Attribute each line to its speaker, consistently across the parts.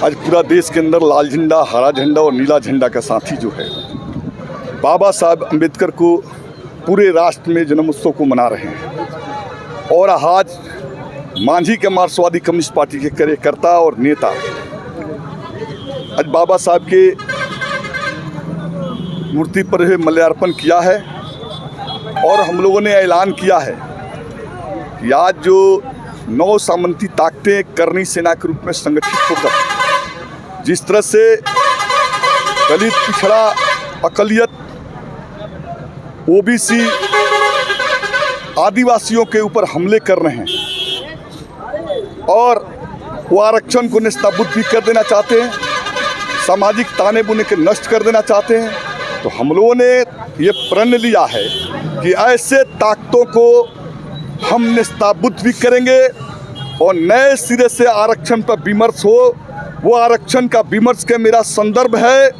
Speaker 1: आज पूरा देश के अंदर लाल झंडा, हरा झंडा और नीला झंडा का साथी जो है बाबा साहब अम्बेडकर को पूरे राष्ट्र में जन्मोत्सव को मना रहे हैं। और आज मांझी के मार्क्सवादी कम्युनिस्ट पार्टी के कार्यकर्ता और नेता आज बाबा साहब के मूर्ति पर माल्यार्पण किया है और हम लोगों ने ऐलान किया है कि आज जो 9 सामंती ताकतें करनी सेना के रूप में संगठित होकर जिस तरह से दलित, पिछड़ा, अकलियत, ओबीसी, आदिवासियों के ऊपर हमले कर रहे हैं और वो आरक्षण को निस्ताबुद भी कर देना चाहते हैं, सामाजिक ताने बुने के नष्ट कर देना चाहते हैं, तो हम लोगों ने ये प्रण लिया है कि ऐसे ताकतों को हम निस्ताबुद भी करेंगे और नए सिरे से आरक्षण पर विमर्श हो। वो आरक्षण का विमर्श के मेरा संदर्भ है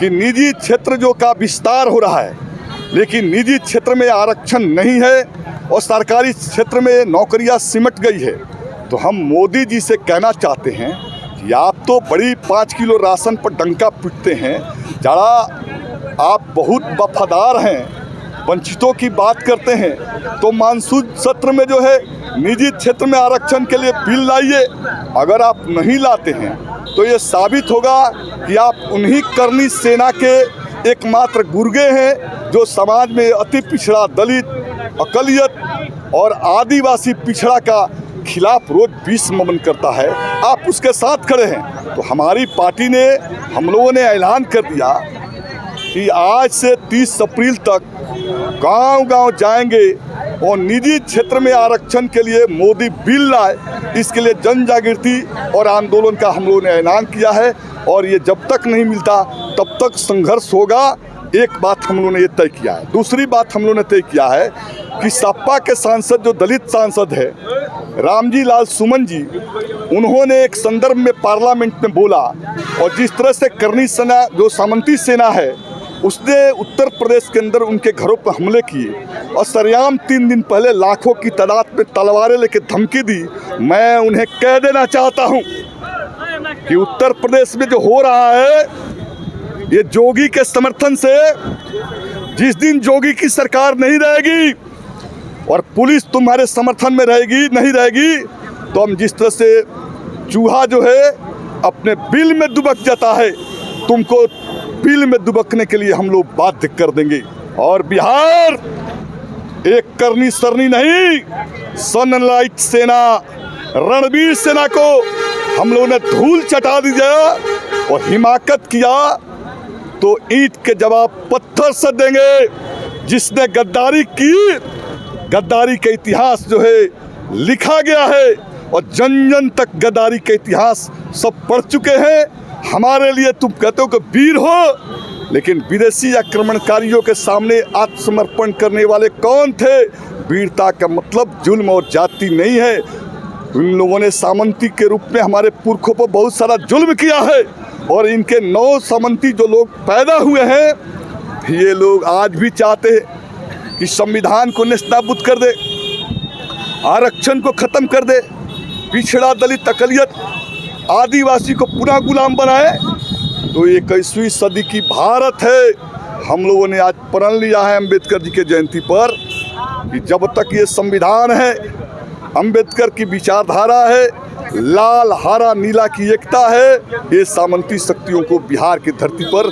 Speaker 1: कि निजी क्षेत्र जो का विस्तार हो रहा है, लेकिन निजी क्षेत्र में आरक्षण नहीं है और सरकारी क्षेत्र में नौकरियां सिमट गई है। तो हम मोदी जी से कहना चाहते हैं कि आप तो बड़ी 5 किलो राशन पर डंका पीटते हैं, जरा आप बहुत वफादार हैं, वंचितों की बात करते हैं, तो मानसून सत्र में जो है निजी क्षेत्र में आरक्षण के लिए बिल लाइए। अगर आप नहीं लाते हैं तो ये साबित होगा कि आप उन्हीं करनी सेना के एकमात्र गुर्गे हैं जो समाज में अति पिछड़ा, दलित, अकलियत और आदिवासी पिछड़ा का खिलाफ रोज विष ममन करता है। आप उसके साथ खड़े हैं। तो हमारी पार्टी ने, हम लोगों ने ऐलान कर दिया कि आज से 30 अप्रैल तक गांव-गांव जाएंगे और निजी क्षेत्र में आरक्षण के लिए मोदी बिल लाए, इसके लिए जन जागृति और आंदोलन का हम लोगों ने ऐलान किया है और ये जब तक नहीं मिलता तब तक संघर्ष होगा। एक बात हम लोगों ने ये तय किया है। दूसरी बात हम लोगों ने तय किया है कि सपा के सांसद जो दलित सांसद है रामजी लाल सुमन जी, उन्होंने एक संदर्भ में पार्लियामेंट में बोला और जिस तरह से करनी सेना जो सामंती सेना है उसने उत्तर प्रदेश के अंदर उनके घरों पर हमले किए और सरेआम 3 दिन पहले लाखों की तादाद में तलवारें लेकर धमकी दी। मैं उन्हें कह देना चाहता हूं कि उत्तर प्रदेश में जो हो रहा है ये जोगी के समर्थन से, जिस दिन जोगी की सरकार नहीं रहेगी और पुलिस तुम्हारे समर्थन में रहेगी नहीं रहेगी, तो हम जिस तरह से चूहा जो है अपने बिल में दुबक जाता है, तुमको बिल में दुबकने के लिए हम लोग बाध्य कर देंगे। और बिहार एक करनी सरनी नहीं, सनलाइट सेना, रणवीर सेना को हम लोगों ने धूल चटा दिया और हिमाकत किया तो ईंट के जवाब पत्थर से देंगे। जिसने गद्दारी की, गद्दारी का इतिहास जो है लिखा गया है और जन जन तक गद्दारी का इतिहास सब पढ़ चुके हैं। हमारे लिए तुम कहते हो कि वीर हो, लेकिन विदेशी आक्रमणकारियों के सामने आत्मसमर्पण करने वाले कौन थे? वीरता का मतलब जुल्म और जाति नहीं है। इन लोगों ने सामंती के रूप में हमारे पुरखों पर बहुत सारा जुल्म किया है और इनके 9 सामंती जो लोग पैदा हुए हैं, ये लोग आज भी चाहते हैं कि संविधान को नेस्तनाबूद कर दे, आरक्षण को ख़त्म कर दे, पिछड़ा, दलित, अकलियत, आदिवासी को पुनः गुलाम बनाए। तो ये 21वीं सदी की भारत है। हम लोगों ने आज प्रण लिया है अम्बेडकर जी के जयंती पर कि जब तक ये संविधान है, अम्बेडकर की विचारधारा है, लाल, हरा, नीला की एकता है, ये सामंती शक्तियों को बिहार की धरती पर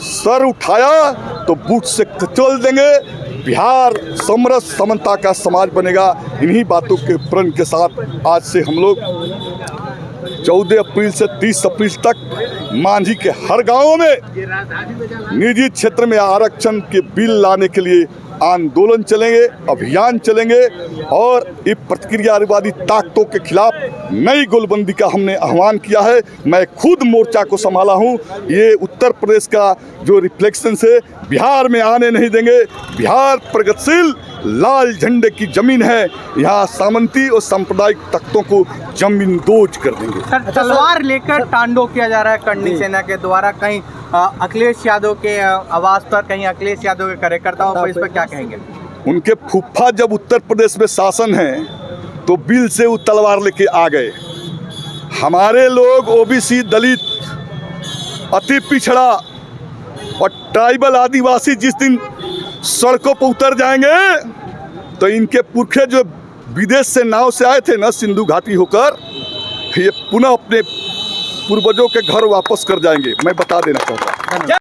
Speaker 1: सर उठाया तो बूट से कचल देंगे। बिहार समरस समता का समाज बनेगा। इन्हीं बातों के प्रण के साथ आज से हम लोग 14 अप्रैल से 30 अप्रैल तक मांझी के हर गांव में निजी क्षेत्र में आरक्षण के बिल लाने के लिए आंदोलन चलेंगे, अभियान चलेंगे और ये प्रतिक्रियावादी ताकतों के खिलाफ नई गोलबंदी का हमने आह्वान किया है। मैं खुद मोर्चा को संभाला हूँ। ये उत्तर प्रदेश का जो रिफ्लेक्शन से बिहार में आने नहीं देंगे। बिहार प्रगतिशील लाल झंडे की जमीन है। यहाँ सामंती और सांप्रदायिक ताकतों को जमीन दोज कर देंगे।
Speaker 2: तलवार लेकर तांडव किया जा रहा है करनी सेना के द्वारा। कहीं अखिलेश यादव के आवास पर, कहीं अखिलेश यादव के कार्यकर्ताओं पर, इस पर क्या कहेंगे?
Speaker 1: उनके फूफा जब उत्तर प्रदेश में शासन है तो बिल से वो तलवार लेके आ गए। हमारे लोग ओबीसी, दलित, अति पिछड़ा और ट्राइबल आदिवासी जिस दिन सड़कों पर उतर जाएंगे तो इनके पुरखे जो विदेश से नाव से आए थे ना सिंधु घाटी होकर, ये पुनः अपने पूर्वजों के घर वापस कर जाएंगे। मैं बता देना चाहता हूँ।